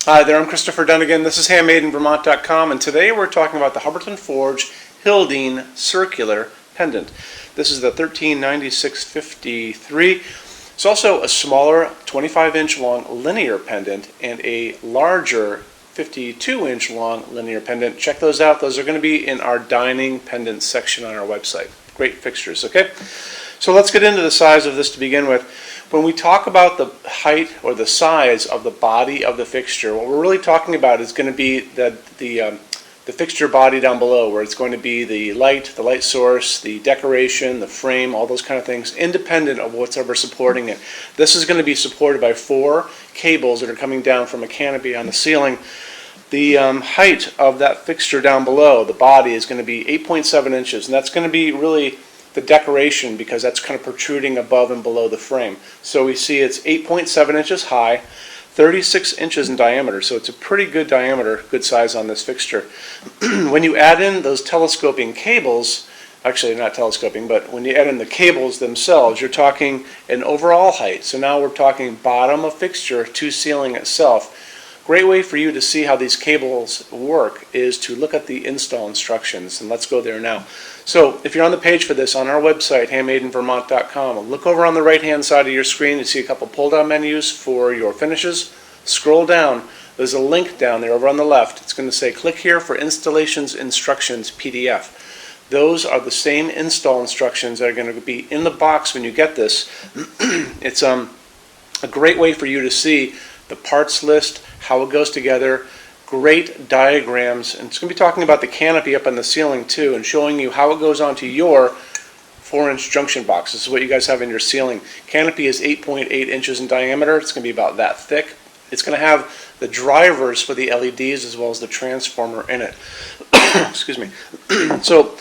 Hi there, I'm Christopher Dunnigan. This is HandmadeInVermont.com, and today we're talking about the Hubbardton Forge Hildene Circular Pendant. This is the 1396-53. It's also a smaller 25-inch long linear pendant and a larger 52-inch long linear pendant. Check those out. Those are going to be in our dining pendant section on our website. Great fixtures, okay? So let's get into the size of this to begin with. When we talk about the height or the size of the body of the fixture, what we're really talking about is going to be the fixture body down below, where it's going to be the light source, the decoration, the frame, all those kind of things, independent of what's ever supporting it. This is going to be supported by 4 cables that are coming down from a canopy on the ceiling. The height of that fixture down below, the body, is going to be 8.7 inches, and that's going to be really the decoration, because that's kind of protruding above and below the frame. So we see it's 8.7 inches high, 36 inches in diameter, so it's a pretty good diameter, good size on this fixture. When you add in those telescoping cables, actually not telescoping, but when you add in the cables themselves, you're talking an overall height. So now we're talking bottom of fixture to ceiling itself. Great way for you to see how these cables work is to look at the install instructions, and let's go there now. So if you're on the page for this on our website, HandmadeInVermont.com, look over on the right hand side of your screen. You see a couple pull down menus for your finishes. Scroll down, there's a link down there over on the left. It's going to say click here for installations instructions PDF. Those are the same install instructions that are going to be in the box when you get this. It's a great way for you to see the parts list, how it goes together, great diagrams, and it's going to be talking about the canopy up on the ceiling too, and showing you how it goes onto your 4-inch junction box. This is what you guys have in your ceiling. Canopy is 8.8 inches in diameter. It's going to be about that thick. It's going to have the drivers for the LEDs as well as the transformer in it. Excuse me. So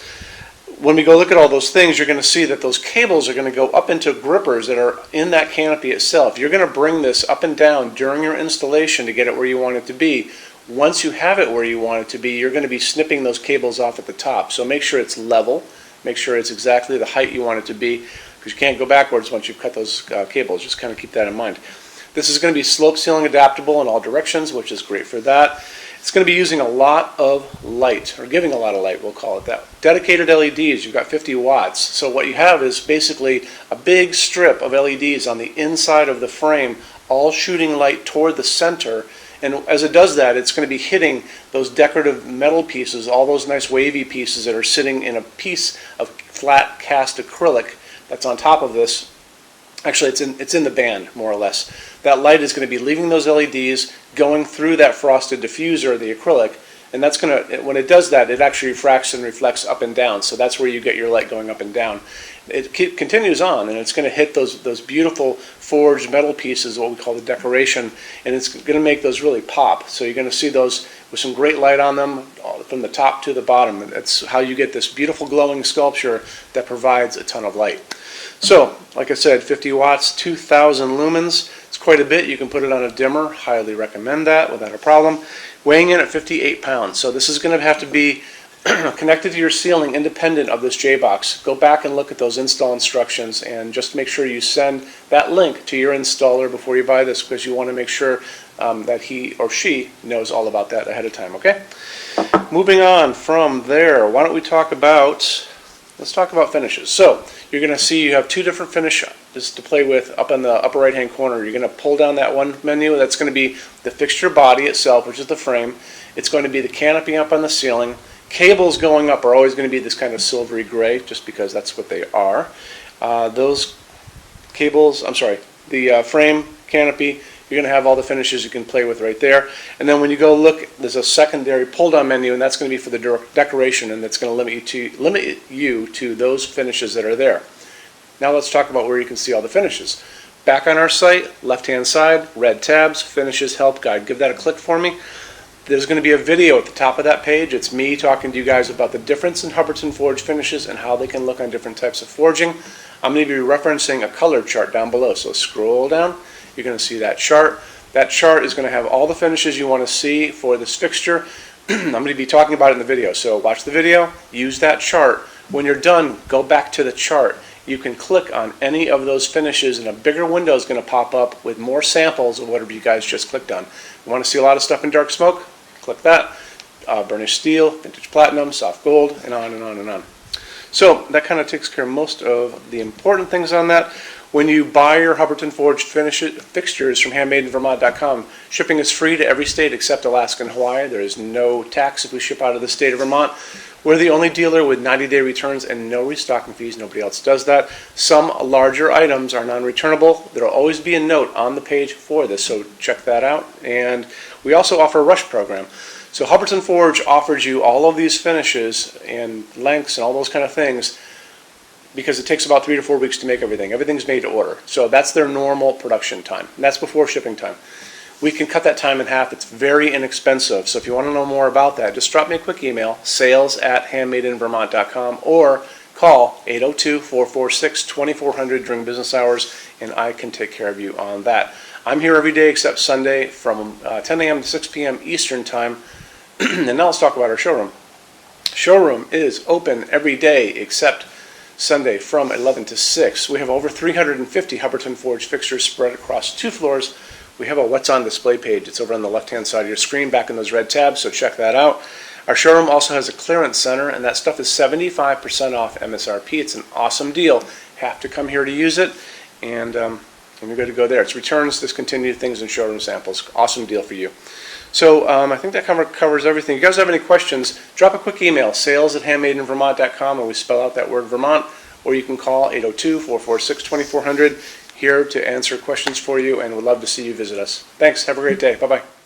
when we go look at all those things, you're going to see that those cables are going to go up into grippers that are in that canopy itself. You're going to bring this up and down during your installation to get it where you want it to be. Once you have it where you want it to be, you're going to be snipping those cables off at the top. So make sure it's level. Make sure it's exactly the height you want it to be, because you can't go backwards once you've cut those cables. Just kind of keep that in mind. This is going to be slope ceiling adaptable in all directions, which is great for that. It's going to be using a lot of light, or giving a lot of light, we'll call it that. Dedicated LEDs, you've got 50 watts. So what you have is basically a big strip of LEDs on the inside of the frame, all shooting light toward the center. And as it does that, it's going to be hitting those decorative metal pieces, all those nice wavy pieces that are sitting in a piece of flat cast acrylic that's on top of this. Actually, it's in the band, more or less. That light is going to be leaving those LEDs, going through that frosted diffuser, the acrylic, and that's going to, when it does that, it actually refracts and reflects up and down. So that's where you get your light going up and down. It continues on, and it's going to hit those beautiful forged metal pieces, what we call the decoration, and it's going to make those really pop. So you're going to see those with some great light on them from the top to the bottom. That's how you get this beautiful glowing sculpture that provides a ton of light. So, like I said, 50 watts, 2,000 lumens. It's quite a bit. You can put it on a dimmer. Highly recommend that without a problem. Weighing in at 58 pounds. So this is going to have to be connected to your ceiling independent of this J-box. Go back and look at those install instructions, and just make sure you send that link to your installer before you buy this, because you want to make sure that he or she knows all about that ahead of time, okay? Moving on from there, why don't we talk about, let's talk about finishes. So you're going to see you have 2 different finishes to play with up in the upper right hand corner. You're going to pull down that one menu. That's going to be the fixture body itself, which is the frame. It's going to be the canopy up on the ceiling. Cables going up are always going to be this kind of silvery gray, just because that's what they are. Those cables, the frame, canopy, you're going to have all the finishes you can play with right there. And then when you go look, there's a secondary pull down menu, and that's going to be for the decoration, and that's going to limit you to those finishes that are there. Now let's talk about where you can see all the finishes. Back on our site, left hand side, red tabs, finishes, help guide. Give that a click for me. There's going to be a video at the top of that page. It's me talking to you guys about the difference in Hubbardton forge finishes and how they can look on different types of forging. I'm going to be referencing a color chart down below. So scroll down. You're going to see that chart. That chart is going to have all the finishes you want to see for this fixture. I'm going to be talking about it in the video. So watch the video, use that chart. When you're done, go back to the chart you can click on any of those finishes and a bigger window is going to pop up with more samples of whatever you guys just clicked on. You want to see a lot of stuff in dark smoke? Click that. Burnished steel, vintage platinum, soft gold, and on and on and on. So that kind of takes care of most of the important things on that. When you buy your Hubbardton forged fixtures from HandmadeInVermont.com, shipping is free to every state except Alaska and Hawaii. There is no tax if we ship out of the state of Vermont. We're the only dealer with 90-day returns and no restocking fees. Nobody else does that. Some larger items are non-returnable. There will always be a note on the page for this, so check that out. And we also offer a rush program. So Hubbardton Forge offers you all of these finishes and lengths and all those kind of things because it takes about 3 to 4 weeks to make everything. Everything's made to order. So that's their normal production time. And that's before shipping time. We can cut that time in half. It's very inexpensive. So if you want to know more about that, just drop me a quick email, sales@HandmadeInVermont.com, or call 802-446-2400 during business hours, and I can take care of you on that. I'm here every day except Sunday from 10 a.m. to 6 p.m. Eastern Time. And now let's talk about our showroom. Showroom is open every day except Sunday from 11 to 6. We have over 350 Hubbardton Forge fixtures spread across 2 floors. We have a What's On display page. It's over on the left-hand side of your screen, back in those red tabs, so check that out. Our showroom also has a clearance center, and that stuff is 75% off MSRP. It's an awesome deal. Have to come here to use it, and you're good to go there. It's returns, discontinued things, and showroom samples. Awesome deal for you. So I think that covers everything. If you guys have any questions, drop a quick email, sales@HandmadeInVermont.com, and we spell out that word Vermont, or you can call 802-446-2400 here to answer questions for you, and we'd love to see you visit us. Thanks. Have a great day. Bye-bye.